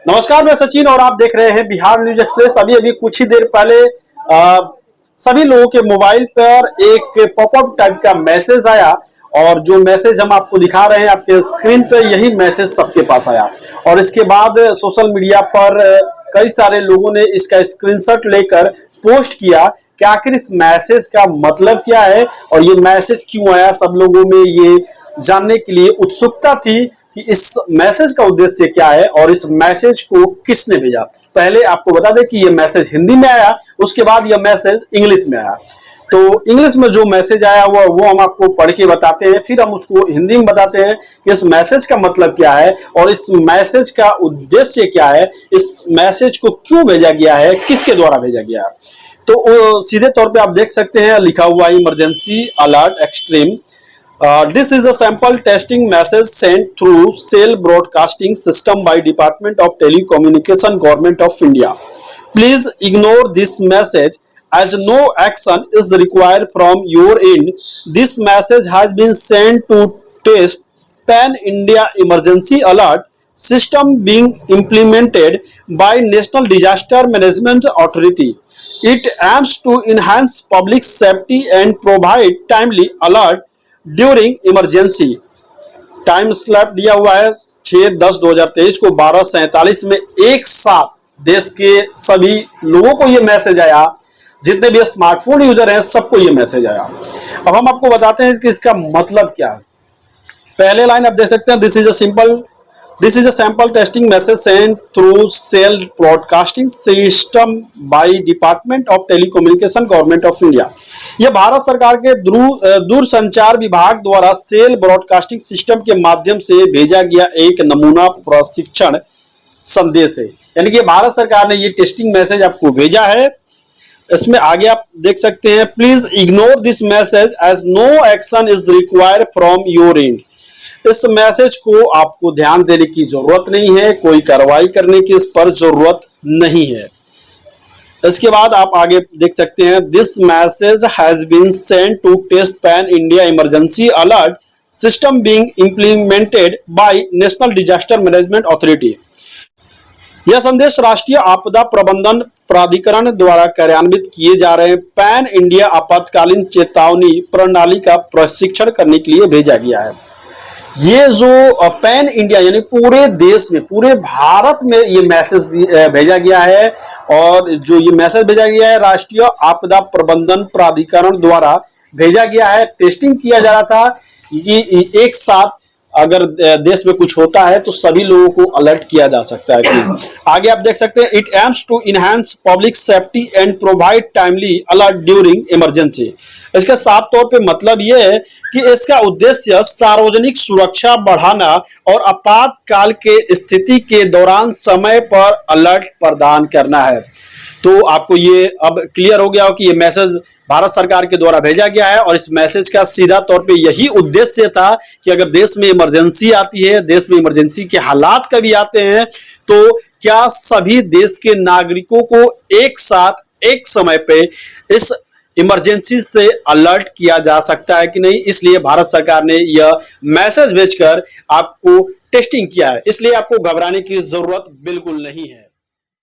नमस्कार, मैं सचिन और आप देख रहे हैं बिहार न्यूज एक्सप्रेस। अभी अभी कुछ ही देर पहले सभी लोगों के मोबाइल पर एक पॉपअप टाइप का मैसेज आया और जो मैसेज हम आपको दिखा रहे हैं आपके स्क्रीन पर, यही मैसेज सबके पास आया और इसके बाद सोशल मीडिया पर कई सारे लोगों ने इसका स्क्रीनशॉट लेकर पोस्ट किया कि आखिर इस मैसेज का मतलब क्या है और ये मैसेज क्यों आया। सब लोगों में ये जानने के लिए उत्सुकता थी कि इस मैसेज का उद्देश्य क्या है और इस मैसेज को किसने भेजा। पहले आपको बता दें कि ये मैसेज हिंदी में आया, उसके बाद यह मैसेज इंग्लिश में आया। तो इंग्लिश में जो मैसेज आया हुआ वो हम आपको पढ़ के बताते हैं, फिर हम उसको हिंदी में बताते हैं कि इस मैसेज का मतलब क्या है और इस मैसेज का उद्देश्य क्या है, इस मैसेज को क्यों भेजा गया है, किसके द्वारा भेजा गया है। तो सीधे तौर पे आप देख सकते हैं लिखा हुआ emergency alert extreme. This is a sample testing message sent through cell broadcasting system by Department of Telecommunication, Government of India. Please ignore this message as no action is required from your end. This message has been sent to test Pan India Emergency Alert system being implemented by National Disaster Management Authority. It aims to enhance public safety and provide timely alert during emergency. Time slab दिया हुआ है 6/10/2023 को 12:47 में एक साथ देश के सभी लोगों को ये मैसेज आया, जितने भी स्मार्टफोन यूजर हैं सबको ये मैसेज आया। अब हम आपको बताते हैं कि इसका मतलब क्या है। पहले लाइन आप देख सकते हैं, this is a sample testing message sent through cell broadcasting system by department of telecommunication government of India. यह भारत सरकार के दूरसंचार विभाग द्वारा सेल ब्रॉडकास्टिंग सिस्टम के माध्यम से भेजा गया एक नमूना प्रशिक्षण संदेश है। यानी कि भारत सरकार ने ये टेस्टिंग मैसेज आपको भेजा है। इसमें आगे आप देख सकते हैं, please ignore this message as no action is required from your end. इस मैसेज को आपको ध्यान देने की जरूरत नहीं है, कोई कार्रवाई करने की इस पर जरूरत नहीं है। इसके बाद आप आगे देख सकते हैं, this message has been sent to test pan India emergency alert system being implemented by National Disaster Management Authority. यह संदेश राष्ट्रीय आपदा प्रबंधन प्राधिकरण द्वारा कार्यान्वित किए जा रहे पैन इंडिया आपातकालीन चेतावनी प्रणाली का प्रशिक्षण करने के लिए भेजा गया है। ये जो पैन इंडिया यानी पूरे देश में, पूरे भारत में ये मैसेज भेजा गया है और जो ये मैसेज भेजा गया है राष्ट्रीय आपदा प्रबंधन प्राधिकरण द्वारा भेजा गया है। टेस्टिंग किया जा रहा था कि एक साथ अगर देश में कुछ होता है तो सभी लोगों को अलर्ट किया जा सकता है। आगे आप देख सकते हैं, it aims to enhance public safety and provide timely alert during emergency. इसका साफ तौर पे मतलब यह है कि इसका उद्देश्य सार्वजनिक सुरक्षा बढ़ाना और आपातकाल के स्थिति के दौरान समय पर अलर्ट प्रदान करना है। तो आपको ये अब क्लियर हो गया हो कि ये मैसेज भारत सरकार के द्वारा भेजा गया है और इस मैसेज का सीधा तौर पे यही उद्देश्य था कि अगर देश में इमरजेंसी आती है, देश में इमरजेंसी के हालात कभी आते हैं, तो क्या सभी देश के नागरिकों को एक साथ एक समय पे इस इमरजेंसी से अलर्ट किया जा सकता है कि नहीं। इसलिए भारत सरकार ने यह मैसेज भेजकर आपको टेस्टिंग किया है, इसलिए आपको घबराने की जरूरत बिल्कुल नहीं है।